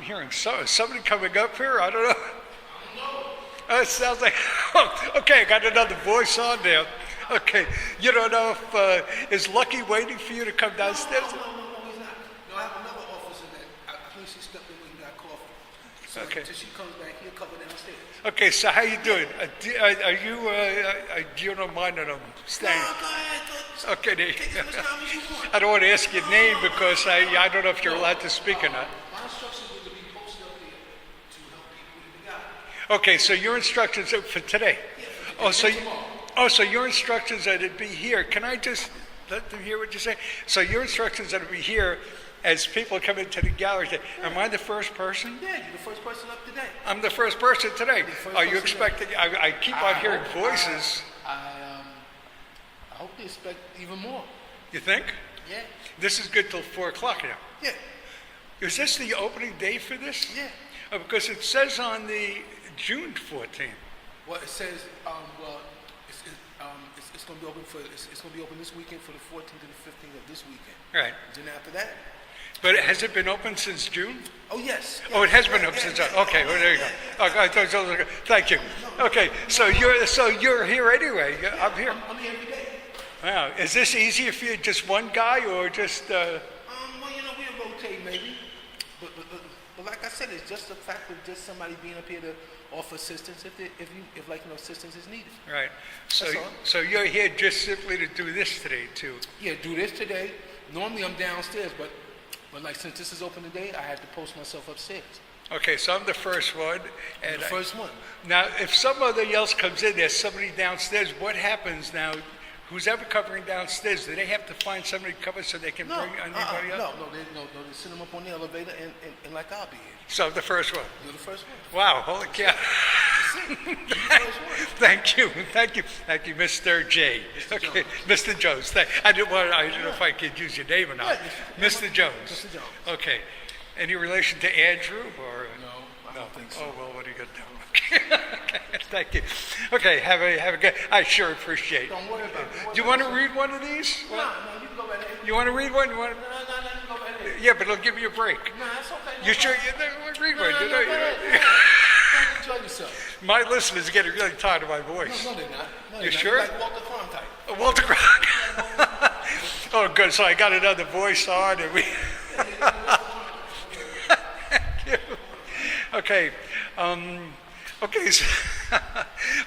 hearing somebody coming up here. I don't know. It sounds like, okay, I got another voice on there. Okay, you don't know if, is Lucky waiting for you to come downstairs? No, he's not. No, I have another officer that I think she stepped in when you got coffee. So Okay. until she comes back, he'll cover downstairs. Okay, so how you doing? Are you don't mind that I'm staying? No, go ahead. Okay, Take as much time as you want. I don't want to ask your name because I don't know if you're allowed to speak or not. My instructions were to be posted up there to help people with the guy. Okay, so your instructions are for today. So your instructions are to be here. Can I just let them hear what you say? So your instructions are to be here as people come into the gallery. Am I the first person? Yeah, you're the first person up today. I'm the first person today. first Are you person expecting? I keep on hearing voices. I hope they expect even more. You think? Yeah. This is good till 4 o'clock now. Yeah. Is this the opening day for this? Yeah. Because it says on the June 14th. Well, it says, it's going to be open it's going to be open this weekend for the 14th and the 15th of this weekend. Right. Then after that. But has it been open since June? Oh yes. Oh, it has been open since. Okay, well, there you go. Okay, thank you. Okay, so you're here anyway. I'm here. I'm here every day. Wow, is this easier for you, just one guy, or just? Well, we'll rotate maybe, but like I said, it's just the fact of just somebody being up here to offer assistance if assistance is needed. Right. So That's all. so you're here just simply to do this today too. Yeah, do this today. Normally I'm downstairs, but like since this is open today, I had to post myself upstairs. Okay, so I'm the first one, and The first one. now if somebody else comes in, there's somebody downstairs. What happens now? Who's ever covering downstairs? Do they have to find somebody to cover so they can bring anybody up? No, they send them up on the elevator and like I'll be here. So I'm the first one. You're the first one. Wow, holy cow. That's it. You're the first one. Thank you, Mr. J. Okay, Mr. Jones. I didn't know if I could use your name or not. Yeah, Mr. Jones. Mr. Jones. Okay. Any relation to Andrew or? No, I don't think so. Oh well, what are you gonna do? Okay, thank you. Okay, have a good. I sure appreciate it. Don't worry about it. Do you want to read one of these? No, you can go right ahead. You want to read one? No, you can go right ahead. Yeah, but it'll give you a break. No, that's okay. You sure? Read one. No, You know, go ahead. Enjoy yourself. my listeners are getting really tired of my voice. No, they're not. No, You they're not. sure? You're like Walter Cronkite type. Walter Cronkite. Oh, good. So I got another voice on, and we. Thank you. Okay. Okay. So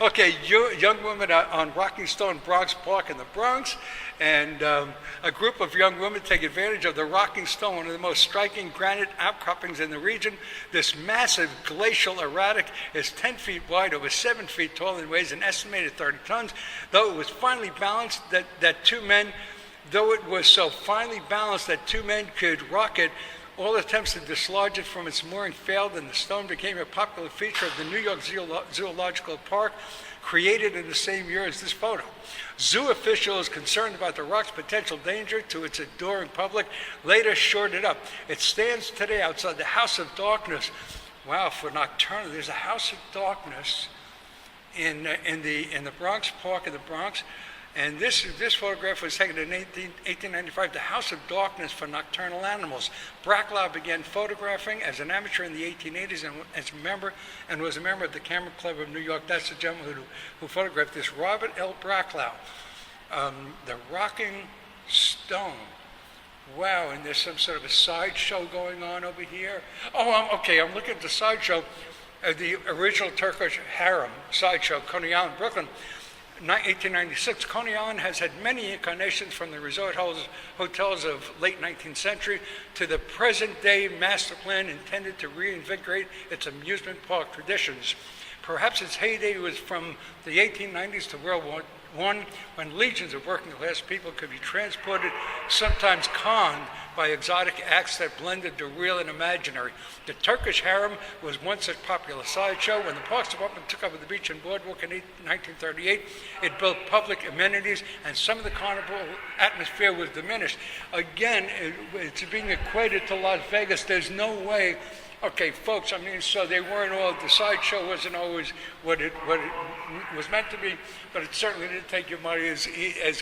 okay. Young women are on Rocking Stone Bronx Park in the Bronx, and a group of young women take advantage of the Rocking Stone, one of the most striking granite outcroppings in the region. This massive glacial erratic is 10 feet wide, over 7 feet tall, and weighs an estimated 30 tons. Though it was finely balanced that two men could rock it, all attempts to dislodge it from its mooring failed, and the stone became a popular feature of the New York Zoological Park, created in the same year as this photo. Zoo officials concerned about the rock's potential danger to its adoring public later shored it up. It stands today outside the House of Darkness. Wow, for nocturnal, there's a House of Darkness in the Bronx Park in the Bronx. And this photograph was taken in 1895, the House of Darkness for Nocturnal Animals. Bracklau began photographing as an amateur in the 1880s and was a member of the Camera Club of New York. That's the gentleman who photographed this, Robert L. Bracklau. The Rocking Stone. Wow, and there's some sort of a sideshow going on over here. Oh, I'm looking at the sideshow, the original Turkish harem sideshow, Coney Island, Brooklyn. 1896, Coney Island has had many incarnations, from the resort hotels of late 19th century to the present-day master plan intended to reinvigorate its amusement park traditions. Perhaps its heyday was from the 1890s to World War I, when legions of working-class people could be transported, sometimes conned, by exotic acts that blended the real and imaginary. The Turkish harem was once a popular sideshow. When the Parks Department took over the beach and boardwalk in 1938, it built public amenities, and some of the carnival atmosphere was diminished. Again, it's being equated to Las Vegas. There's no way Okay, folks, I mean, so they weren't all, the sideshow wasn't always what it was meant to be, but it certainly didn't take your money as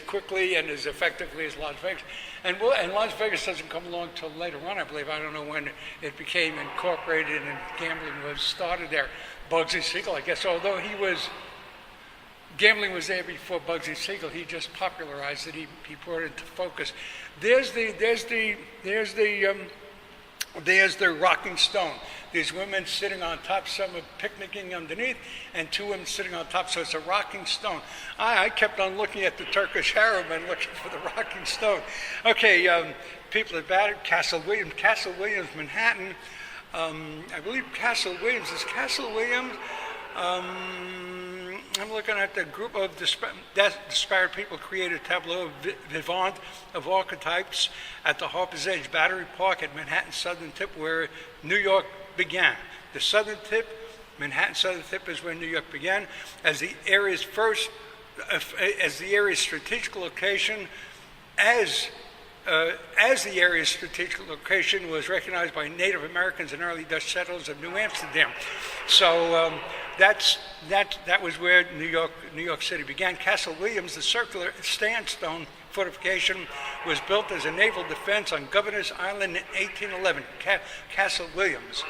quickly and as effectively as Las Vegas. And Las Vegas doesn't come along till later on, I believe. I don't know when it became incorporated and gambling was started there. Bugsy Siegel, I guess, although gambling was there before Bugsy Siegel, he just popularized it. He brought it into focus. There's the rocking stone. These women sitting on top, some are picnicking underneath, and two women sitting on top, so it's a rocking stone. I kept on looking at the Turkish harem and looking for the rocking stone. Okay, people about it, Castle Williams, Manhattan. I believe Castle Williams. I'm looking at the group of disparate people created a tableau vivant of archetypes at the Harper's Edge Battery Park at Manhattan's southern tip, where New York began. The southern tip, Manhattan's southern tip, is where New York began as the area's strategic location. As the area's strategic location was recognized by Native Americans and early Dutch settlers of New Amsterdam. So that was where New York City began. Castle Williams, the circular sandstone fortification, was built as a naval defense on Governor's Island in 1811. Castle Williams.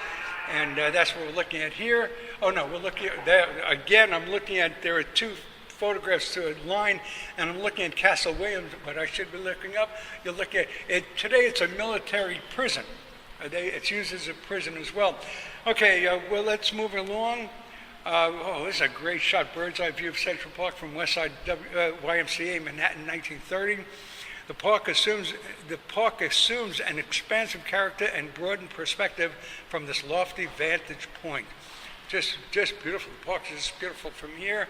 And that's what we're looking at here. Oh no, we're looking at there again. There are two photographs to a line, and I'm looking at Castle Williams, but I should be looking up. You're looking at it today. It's a military prison. It's used as a prison as well. Okay, well, let's move along. This is a great shot, bird's eye view of Central Park from Westside YMCA, Manhattan, 1930. The park assumes an expansive character and broadened perspective from this lofty vantage point. Just beautiful. The park is just beautiful from here.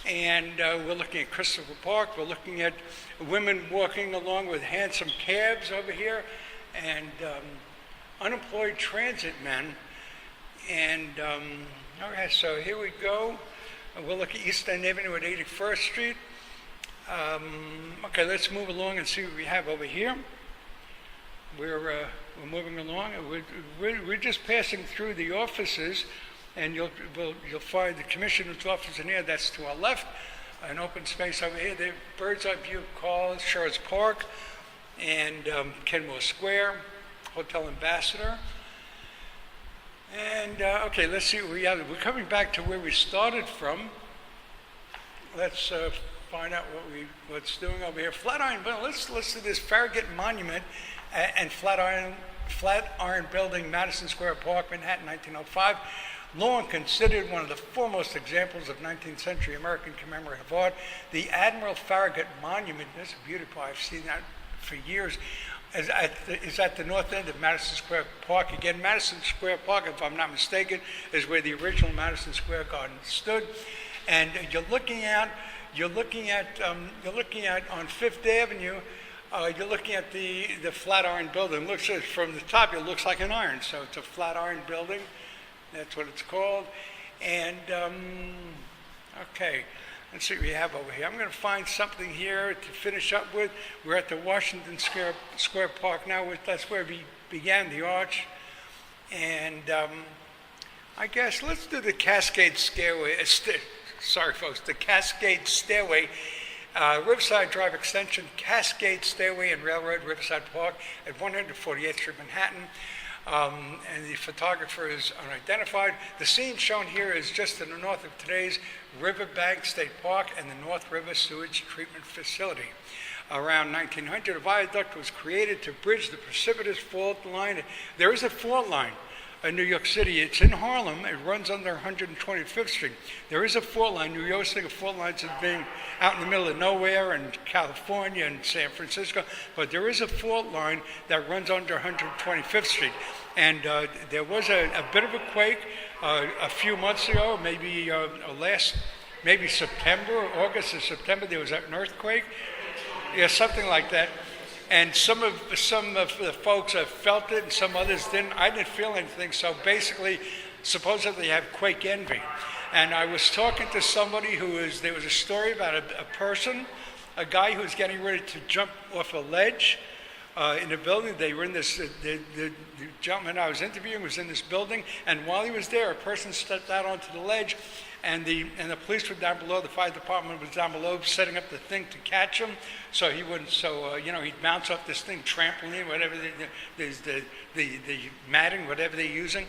And we're looking at Christopher Park. We're looking at women walking along with handsome cabs over here, and unemployed transit men. And okay, so here we go. We'll look at East End Avenue at 81st Street. Okay, let's move along and see what we have over here. We're moving along. We're just passing through the offices. And you'll find the commissioner's office in here. That's to our left. An open space over here. The bird's eye view of Carl Schurz Park and Kenmore Square, Hotel Ambassador. And okay, let's see what we have. We're coming back to where we started from. Let's find out what's doing over here. Flatiron. Well, let's do this Farragut Monument and Flatiron Building, Madison Square Park, Manhattan, 1905. Long considered one of the foremost examples of 19th century American commemorative art. The Admiral Farragut Monument, that's beautiful. I've seen that for years. Is at the north end of Madison Square Park. Again, Madison Square Park, if I'm not mistaken, is where the original Madison Square Garden stood. And you're looking at on Fifth Avenue. You're looking at the Flatiron Building. Looks from the top, it looks like an iron. So it's a Flatiron Building. That's what it's called. And, okay, let's see what we have over here. I'm going to find something here to finish up with. We're at the Washington Square Park now. That's where we began the arch. And I guess let's do the Cascade Stairway. Sorry, folks, the Cascade Stairway. Riverside Drive Extension, Cascade Stairway and Railroad, Riverside Park at 148th Street, Manhattan. And the photographer is unidentified. The scene shown here is just to the north of today's Riverbank State Park and the North River Sewage Treatment Facility. Around 1900, a viaduct was created to bridge the precipitous fault line. There is a fault line in New York City. It's in Harlem. It runs under 125th Street. There is a fault line. You always think of fault lines as being out in the middle of nowhere in California and San Francisco, but there is a fault line that runs under 125th Street. And there was a bit of a quake a few months ago, maybe September, August or September. There was an earthquake, yeah, something like that. And some of the folks have felt it, and some others didn't. I didn't feel anything. So basically, supposedly, they have quake envy. And I was talking to somebody there was a story about a guy who was getting ready to jump off a ledge in the building. They were in this, the gentleman I was interviewing was in this building, and while he was there, a person stepped out onto the ledge, and the police were down below, the fire department was down below setting up the thing to catch him, so he wouldn't, he'd bounce off this thing, trampoline, whatever, the matting, whatever they're using.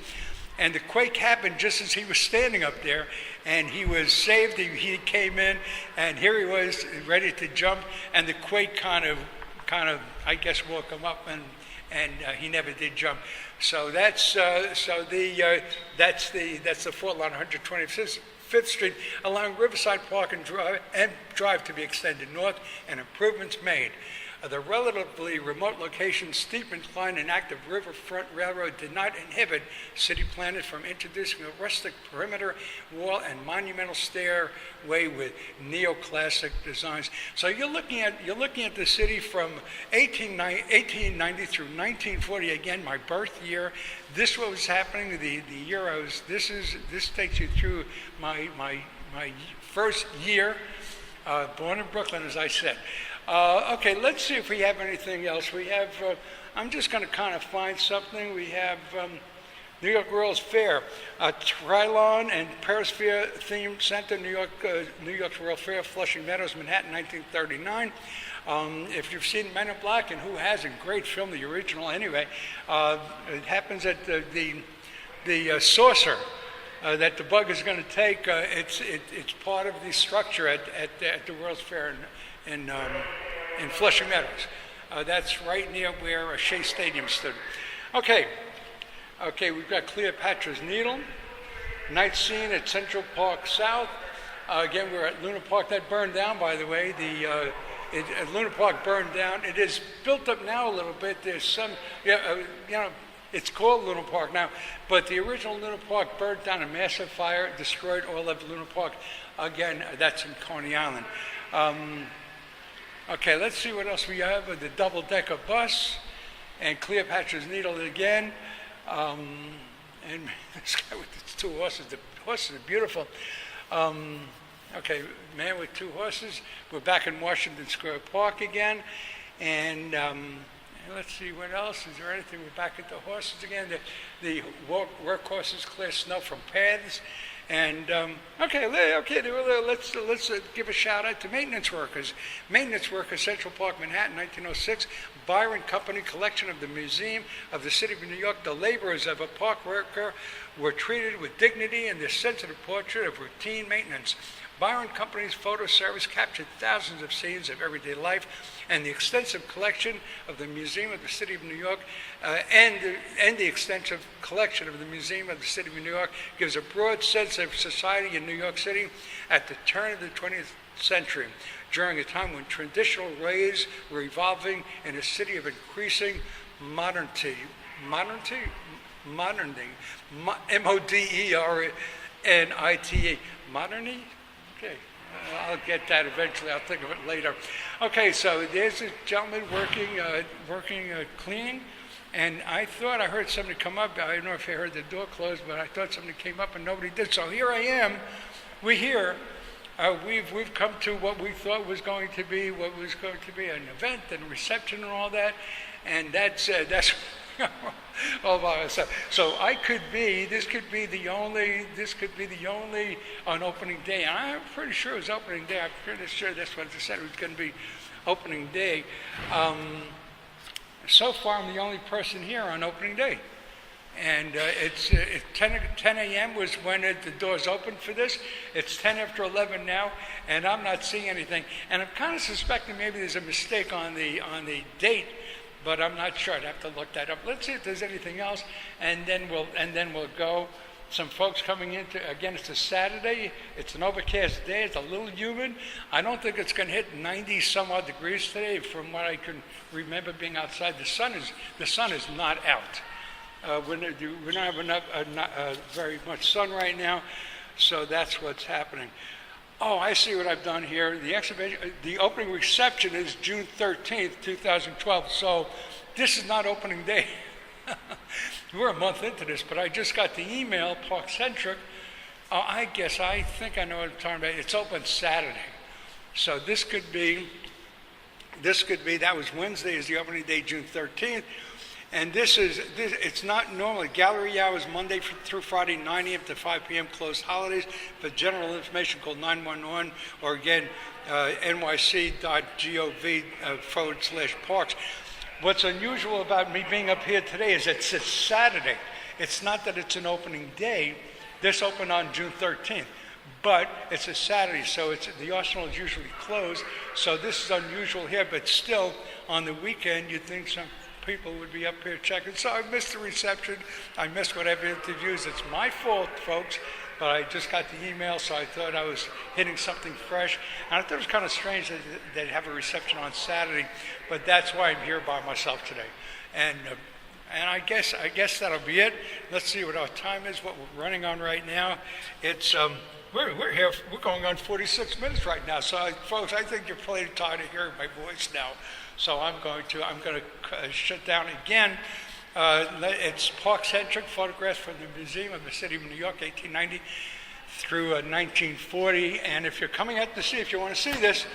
And the quake happened just as he was standing up there, and he was saved. He came in, and here he was ready to jump, and the quake kind of, I guess, woke him up, and he never did jump. So that's the fault line 125th Street along Riverside Park and Drive to be extended north, and improvements made. The relatively remote location, steep incline, and active riverfront railroad did not inhibit city planners from introducing a rustic perimeter wall and monumental stairway with neoclassic designs. So you're looking at the city from 1890 through 1940. Again, my birth year. This was happening. The year I was. This takes you through my first year. Born in Brooklyn, as I said. Okay, let's see if we have anything else. We have, I'm just going to kind of find something. We have New York World's Fair, Trilon and Perisphere Theme Center, New York's World Fair, Flushing Meadows, Manhattan, 1939. If you've seen Men in Black, and who hasn't, great film, the original anyway, it happens at the saucer that the bug is going to take. It's part of the structure at the World's Fair in Flushing Meadows. That's right near where Shea Stadium stood. Okay, we've got Cleopatra's Needle, night scene at Central Park South. Again, we're at Luna Park. That burned down, by the way. Luna Park burned down. It is built up now a little bit. There's some, it's called Luna Park now, but the original Luna Park burned down. A massive fire destroyed all of Luna Park. Again, that's in Coney Island. Okay, let's see what else we have. The double-decker bus and Cleopatra's Needle again. And this guy with the two horses. The horses are beautiful. Okay, man with two horses. We're back in Washington Square Park again. And let's see what else. Is there anything? We're back at the horses again. The work horses clear snow from paths. And let's give a shout out to maintenance workers. Maintenance workers, Central Park, Manhattan, 1906. Byron Company collection of the Museum of the City of New York. The laborers of a park worker were treated with dignity in this sensitive portrait of routine maintenance. Byron Company's photo service captured thousands of scenes of everyday life, and the extensive collection of the Museum of the City of New York and the extensive collection of the Museum of the City of New York gives a broad sense of society in New York City at the turn of the 20th century, during a time when traditional ways were evolving in a city of increasing modernity, M-O-D-E-R-N-I-T-E, modernity? Okay, I'll get that eventually. I'll think of it later. Okay, so there's a gentleman working cleaning, and I thought I heard somebody come up. I don't know if I heard the door close, but I thought somebody came up and nobody did. So here I am. We're here. We've come to what we thought was going to be an event and a reception and all that, and that's all by myself. So this could be the only on opening day. And I'm pretty sure it was opening day. I'm pretty sure that's what they said. It was going to be opening day. So far, I'm the only person here on opening day. And it's 10 a.m. was when the doors opened for this. It's 10 after 11 now, and I'm not seeing anything. And I'm kind of suspecting maybe there's a mistake on the date, but I'm not sure. I'd have to look that up. Let's see if there's anything else, and then we'll go. Some folks coming in. Again, it's a Saturday. It's an overcast day. It's a little humid. I don't think it's going to hit 90 some odd degrees today, from what I can remember being outside. The sun is not out. We're not having very much sun right now, so that's what's happening. Oh, I see what I've done here. The opening reception is June 13th, 2012, so this is not opening day. We're a month into this, but I just got the email, Parkcentric. I think I know what I'm talking about. It's open Saturday. So this could be This could be, that was Wednesday, is the opening day, June 13th. And it's not normally, gallery hours Monday through Friday, 9 a.m. to 5 p.m., closed holidays. For general information, call 911, or again, nyc.gov/parks. What's unusual about me being up here today is it's Saturday. It's not that it's an opening day. This opened on June 13th, but it's a Saturday, so the Arsenal is usually closed. So this is unusual here, but still, on the weekend, you'd think some people would be up here checking. So I missed the reception. I missed whatever interviews. It's my fault, folks, but I just got the email, so I thought I was hitting something fresh. And I thought it was kind of strange that they'd have a reception on Saturday, but that's why I'm here by myself today. And I guess that'll be it. Let's see what our time is, what we're running on right now. It's we're here. We're going on 46 minutes right now. So, folks, I think you're probably tired of hearing my voice now. So I'm going to shut down again. It's Parkcentric, photographs from the Museum of the City of New York, 1890 through 1940. And if you're coming out to see, if you want to see this,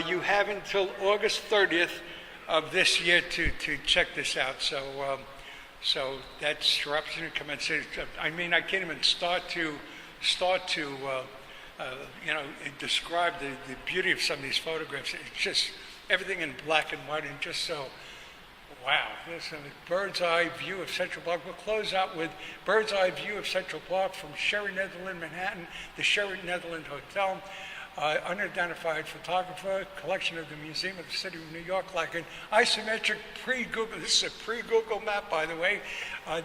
you have until August 30th of this year to check this out. So that's your opportunity to come and see. I mean, I can't even start to describe the beauty of some of these photographs. It's just everything in black and white, and just so, wow. This is a bird's eye view of Central Park. We'll close out with bird's eye view of Central Park from Sherry Netherland, Manhattan, the Sherry Netherland Hotel. Unidentified photographer, collection of the Museum of the City of New York, like an isometric pre-Google. This is a pre-Google map, by the way.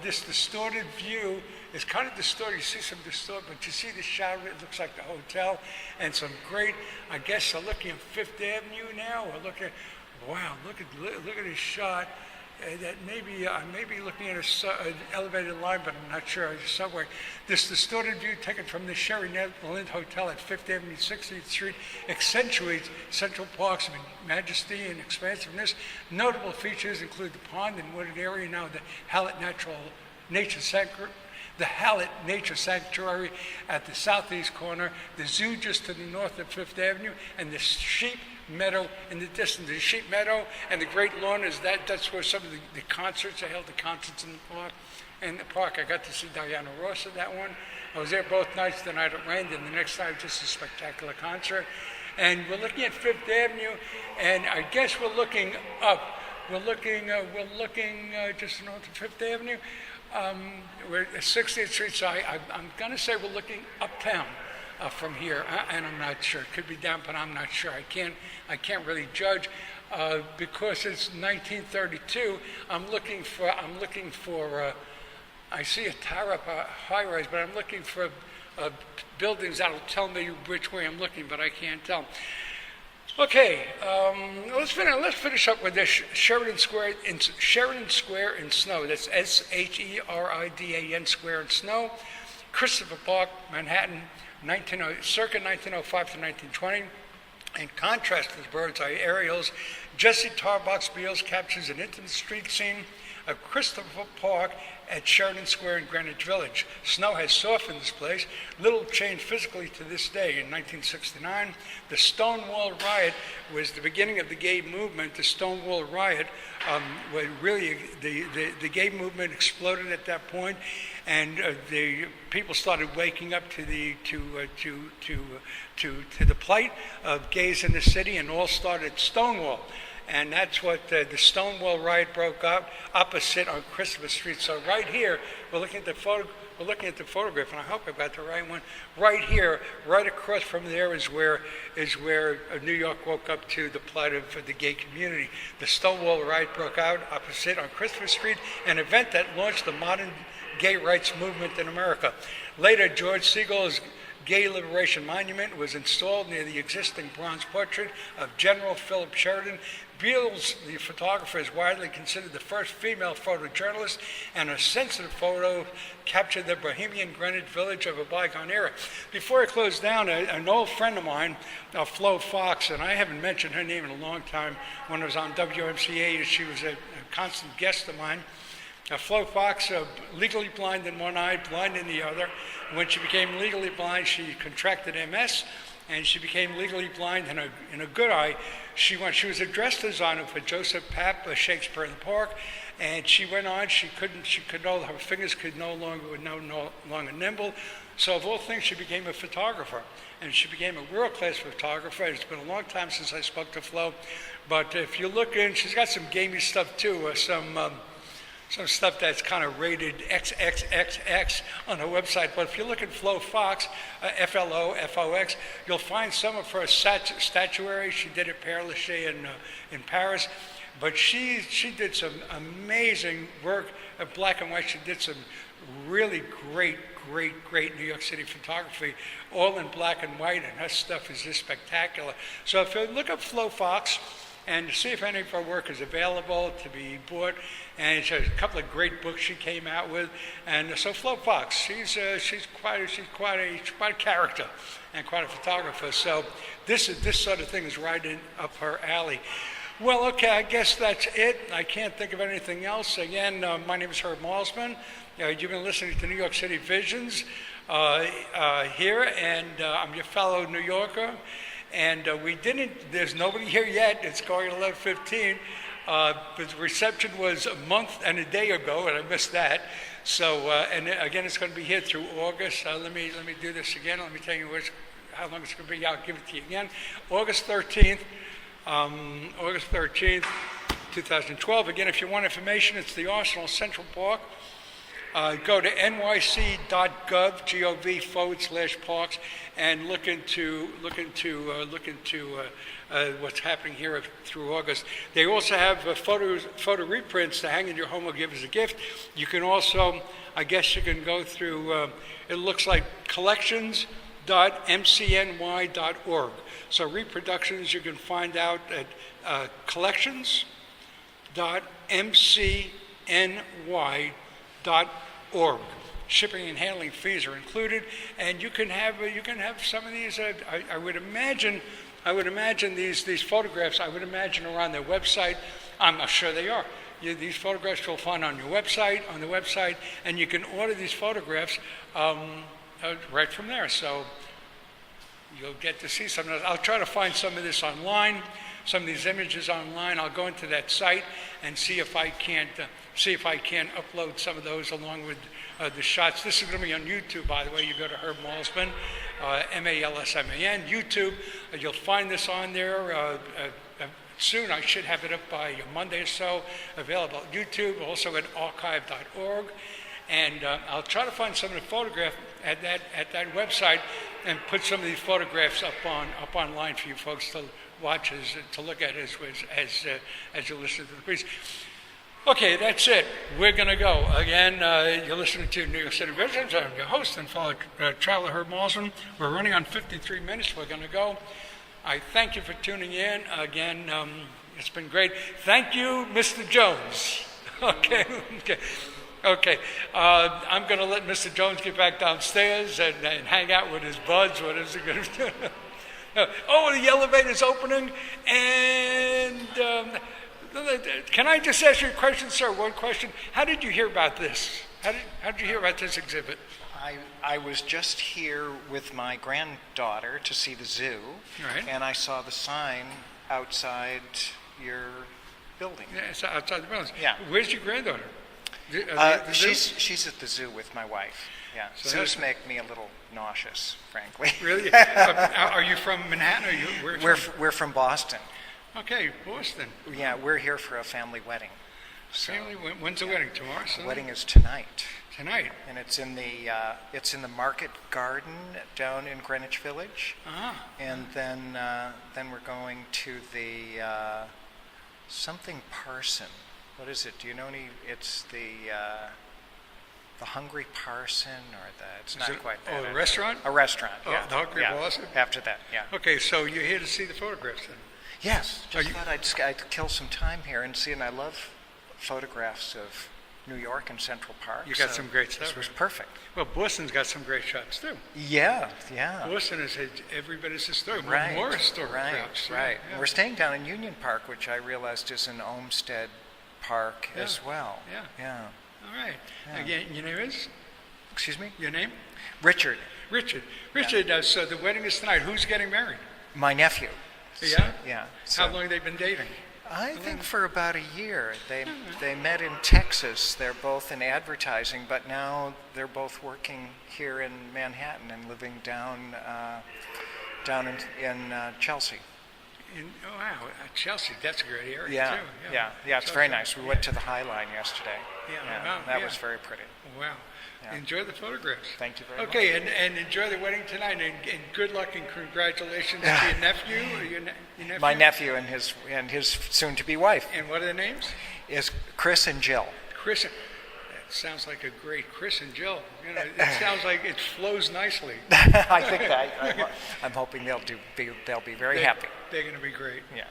This distorted view is kind of distorted. You see some distorted, but you see the shadow. It looks like the hotel, and some great. I guess they're looking at Fifth Avenue now. Or look at, wow, look at this shot. That maybe I may be looking at an elevated line, but I'm not sure. It's somewhere. This distorted view taken from the Sherry Netherland Hotel at 5th Avenue, 60th Street accentuates Central Park's majesty and expansiveness. Notable features include the pond and wooded area, now the Hallett Nature Sanctuary at the southeast corner, the zoo just to the north of 5th Avenue, and the sheep meadow in the distance. The sheep meadow and the great lawn that's where some of the concerts, they held the concerts in the park. I got to see Diana Ross at that one. I was there both nights. The night it rained, and the next night just a spectacular concert. And we're looking at 5th Avenue, and I guess we're looking up. We're looking just north of 5th Avenue. We're at 60th Street, so I'm going to say we're looking uptown from here, and I'm not sure. It could be down, but I'm not sure. I can't really judge because it's 1932. I'm looking for. I see a tower up a high rise, but I'm looking for buildings that'll tell me which way I'm looking, but I can't tell. Okay, let's finish up with this Sheridan Square in snow. That's SHERIDAN Square in snow. Christopher Park, Manhattan, circa 1905 to 1920. In contrast to the bird's eye aerials, Jesse Tarbox Beals captures an intimate street scene of Christopher Park at Sheridan Square in Greenwich Village. Snow has softened this place. Little changed physically to this day. In 1969, the Stonewall Riot was the beginning of the gay movement. The Stonewall Riot, where really the gay movement exploded at that point, and the people started waking up to the plight of gays in the city, and all started Stonewall. And that's what the Stonewall Riot broke up opposite on Christopher Street. So right here, we're looking at the photograph, and I hope I got the right one. Right here, right across from there is where New York woke up to the plight of the gay community. The Stonewall Riot broke out opposite on Christopher Street, an event that launched the modern gay rights movement in America. Later, George Segal's Gay Liberation Monument was installed near the existing bronze portrait of General Philip Sheridan. Beals, the photographer, is widely considered the first female photojournalist, and her sensitive photo captured the bohemian Greenwich Village of a bygone era. Before I close down, an old friend of mine, Flo Fox, and I haven't mentioned her name in a long time. When I was on WMCA, she was a constant guest of mine. Flo Fox, legally blind in one eye, blind in the other. When she became legally blind, she contracted MS, and she became legally blind in a good eye. She was a dress designer for Joseph Papp, Shakespeare in the Park, and she went on. Her fingers were no longer nimble. So of all things, she became a photographer, and she became a world-class photographer. It's been a long time since I spoke to Flo, but if you look in, she's got some gamey stuff too, some stuff that's kind of rated XXXX on her website. But if you look at Flo Fox, FLOFOX, you'll find some of her statuary. She did at Père Lachaise in Paris. But she did some amazing work at black and white. She did some really great New York City photography, all in black and white, and her stuff is just spectacular. So if you look up Flo Fox and see if any of her work is available to be bought, and she has a couple of great books she came out with, and so Flo Fox, she's quite a character and quite a photographer. So this sort of thing is right up her alley. Well, okay, I guess that's it. I can't think of anything else. Again, my name is Herb Malzman. You've been listening to New York City Visions here, and I'm your fellow New Yorker. And there's nobody here yet. It's going at 11:15. But the reception was a month and a day ago, and I missed that. So, and again, it's going to be here through August. Let me do this again. Let me tell you how long it's going to be. I'll give it to you again. August 13th. August 13th, 2012. Again, if you want information, it's the Arsenal Central Park. Go to nyc.gov/parks and look into what's happening here through August. They also have photo reprints to hang in your home or give as a gift. You can also, I guess you can go through, it looks like collections.mcny.org. So reproductions you can find out at collections.mcny.org. Shipping and handling fees are included, and you can have some of these. I would imagine these photographs. I would imagine are on their website. I'm not sure they are. These photographs you'll find on the website, and you can order these photographs right from there. So you'll get to see some of this. I'll try to find some of this online, some of these images online. I'll go into that site and see if I can't upload some of those along with the shots. This is going to be on YouTube, by the way. You go to Herb Malzman, Malsman, YouTube. You'll find this on there soon. I should have it up by Monday or so, available at YouTube, also at archive.org. And I'll try to find some of the photographs at that website and put some of these photographs up online for you folks to watch, to look at as you listen to the piece. Okay, that's it. We're going to go. Again, you're listening to New York City Visions. I'm your host and fellow traveler, Herb Malzman. We're running on 53 minutes. We're going to go. I thank you for tuning in. Again, it's been great. Thank you, Mr. Jones. Okay. I'm going to let Mr. Jones get back downstairs and hang out with his buds. What is he going to do? Oh, the elevator's opening. And can I just ask you a question, sir? One question. How did you hear about this? How did you hear about this exhibit? I was just here with my granddaughter to see the zoo, right. And I saw the sign outside your building. Yeah, it's outside the building. Yeah. Where's your granddaughter? She's at the zoo with my wife. Yeah, So zoos make me a little nauseous, frankly. Really? Are you from Manhattan? We're from Boston. Okay, Boston. Yeah, we're here for a family wedding. So, Family, when's the wedding? Tomorrow? the Sunday? wedding is tonight, Tonight. and it's in the Market Garden down in Greenwich Village, Ah. and then we're going to the something Parson. What is it? Do you know any? It's the Hungry Parson, or it's not quite that. Oh, a restaurant? A restaurant, Oh, yeah. the Hungry yeah. Parson? After that, yeah. Okay, so you're here to see the photographs then? Yes, Are just you- thought I'd kill some time here and see, and I love photographs of New York and Central Park. You got so some great stuff, This was right? perfect. Well, Boston's got some great shots too. Yeah. Boston is every bit as historic. Right, More historic right, perhaps. Yeah, right. yeah. We're staying down in Union Park, which I realized is an Olmsted Park as well. yeah. Yeah. All right. Yeah. Again, your name is? Excuse me? Your name? Richard, Richard. Richard, so the wedding is tonight. Who's getting married? my nephew. Yeah? So, yeah. How long have they been dating? I think for about a year. They met in Texas. They're both in advertising, but now they're both working here in Manhattan and living down in Chelsea. Oh, wow, Chelsea, that's a great area, Yeah, too. yeah. It's very nice. We went to the High Line yesterday. Yeah, wow, that yeah. was very pretty. Wow. Yeah. Enjoy the photographs. Thank you very much. Okay, and enjoy the wedding tonight, and good luck and congratulations to your nephew. Or your nephew? My nephew and his soon-to-be wife And what are the names? is Chris and Jill. Chris. That sounds like a great Chris and Jill. You know, it sounds like it flows nicely. I think I'm hoping they'll be very happy. They're going to be great. Yeah.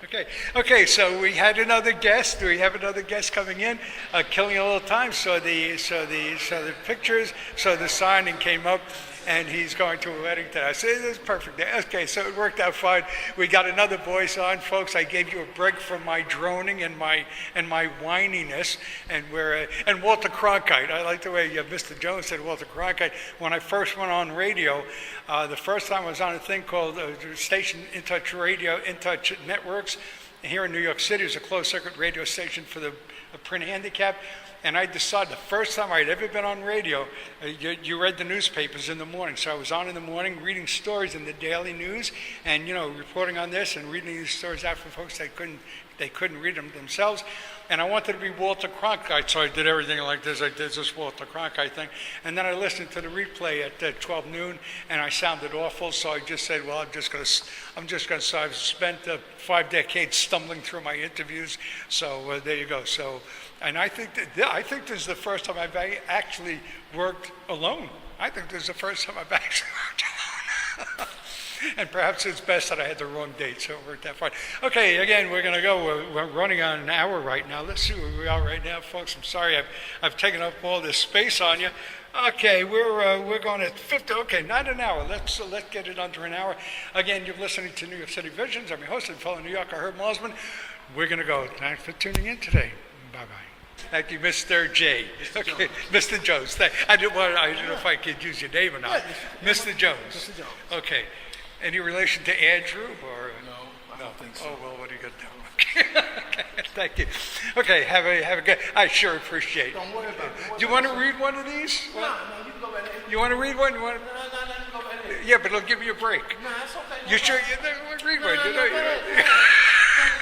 Okay. So we had another guest. We have another guest coming in, killing a little time. So the pictures, so the signing came up, and he's going to a wedding today. I said, this is perfect. Okay, so it worked out fine. We got another voice on, folks. I gave you a break from my droning and my whininess, and Walter Cronkite. I like the way Mr. Jones said Walter Cronkite. When I first went on radio, the first time I was on a thing called station In Touch Radio, In Touch Networks, here in New York City. It was a closed-circuit radio station for the print handicap. And I decided the first time I'd ever been on radio, you read the newspapers in the morning. So I was on in the morning reading stories in the daily news and, reporting on this and reading these stories out for folks that couldn't read them themselves. And I wanted to be Walter Cronkite, so I did everything like this. I did this Walter Cronkite thing. And then I listened to the replay at 12 noon, and I sounded awful, so I just said, well, I'm just going to, so I've spent 5 decades stumbling through my interviews, so there you go. So, and I think this is the first time I've actually worked alone. I think this is the first time I've actually worked alone. And perhaps it's best that I had the wrong date, so it worked out fine. Okay, again, we're going to go. We're running on an hour right now. Let's see where we are right now, folks. I'm sorry I've taken up all this space on you. Okay, we're going at 50. Okay, not an hour. Let's get it under an hour. Again, you're listening to New York City Visions. I'm your host and fellow New Yorker, Herb Mosman. We're going to go. Thanks for tuning in today. Bye-bye. Thank you, Mr. J. Okay, Mr. Jones. I didn't know if I could use your name or not. Mr. Jones. Mr. Jones. Okay. Any relation to Andrew or? No, I don't think so. Oh, well, what are you going to do? Okay, thank you. Okay, have a good, I sure appreciate it. Don't worry about it. Do you want to read one of these? No, you can go right ahead. You want to read one? No, you can go right ahead. Yeah, but it'll give you a break. No, that's okay. You sure? Read one. No, You know, go ahead.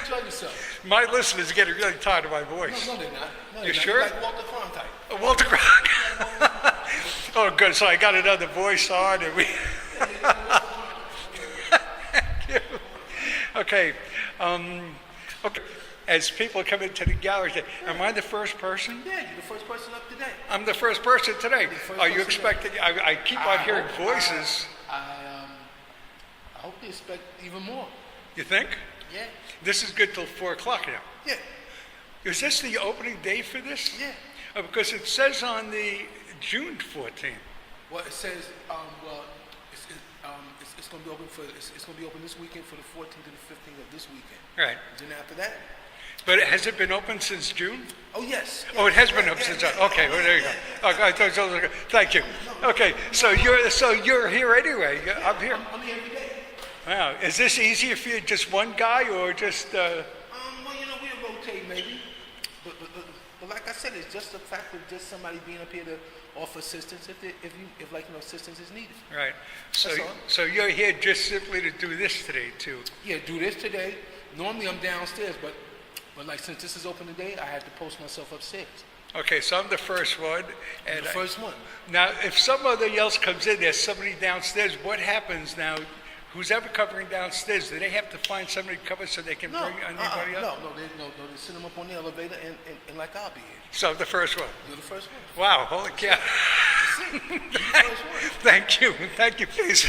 Enjoy yourself. my listeners are getting really tired of my voice. No, they're not. No, You they're not. sure? Like Walter Cronkite. Walter Cronkite. Oh, good. So I got another voice on, and we. Okay. Okay. As people come into the gallery, am I the first person? Yeah, you're the first person up today. I'm the first person today. first Are you person expecting? I keep on hearing voices. I hope you expect even more. You think? Yeah. This is good till 4 o'clock now. Yeah. Is this the opening day for this? Yeah. Because it says on the June 14th. Well, it says, it's going to be open it's going to be open this weekend for the 14th and the 15th of this weekend. Right. Then after that. But has it been open since June? Oh yes. Oh, it has been open since. Okay, well, there you go. Okay, thank you. Okay, so you're here anyway. I'm here. I'm here every day. Wow, is this easier for you, just one guy, or just? Well, we rotate maybe, but like I said, it's just the fact of just somebody being up here to offer assistance if assistance is needed. Right. So That's all. so you're here just simply to do this today too. Yeah, do this today. Normally I'm downstairs, but like since this is open today, I had to post myself upstairs. Okay, so I'm the first one, and The first one. now if somebody else comes in, there's somebody downstairs. What happens now? Who's ever covering downstairs? Do they have to find somebody to cover so they can bring anybody up? No, they send them up on the elevator and like I'll be here. So I'm the first one. You're the first one. Wow, holy cow. That's it. You're the first one. Thank you, please.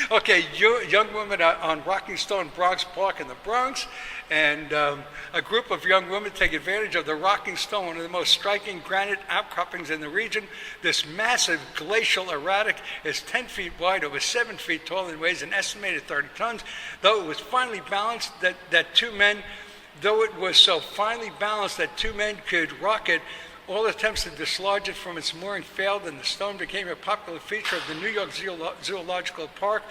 Okay, young women are on Rocking Stone Bronx Park in the Bronx, and a group of young women take advantage of the Rocking Stone, one of the most striking granite outcroppings in the region. This massive glacial erratic is 10 feet wide, over 7 feet tall, and weighs an estimated 30 tons. Though it was finely balanced that two men could rock it All attempts to dislodge it from its mooring failed, and the stone became a popular feature of the New York Zoological Park,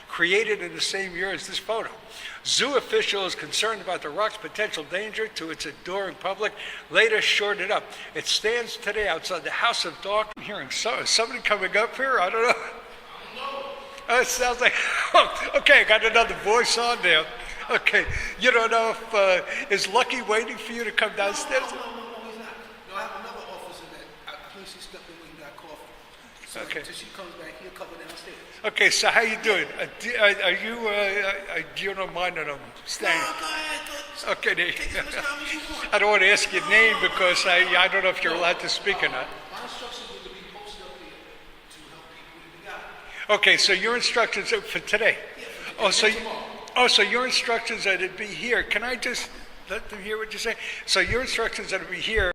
created in the same year as this photo. Zoo officials concerned about the rock's potential danger to its adoring public later shored it up. It stands today outside the House of Dark. I'm hearing somebody coming up here. I don't know. Oh, it sounds like, okay, I got another voice on there. Okay, you don't know if, is Lucky waiting for you to come downstairs? No, he's not. No, I have another officer that I think she stepped in when you got coffee. So Okay. until she comes back, he'll cover downstairs. Okay, so how you doing? You don't mind that I'm staying? No, go ahead. Go. Okay, there you Take go. as much time as you want. I don't want to ask your name because I don't know if you're allowed to speak or not. My instructions were to be posted up here to help people with the guy. Okay, so your instructions are for today? So your instructions are to be here. Can I just let them hear what you say? So your instructions are to be here.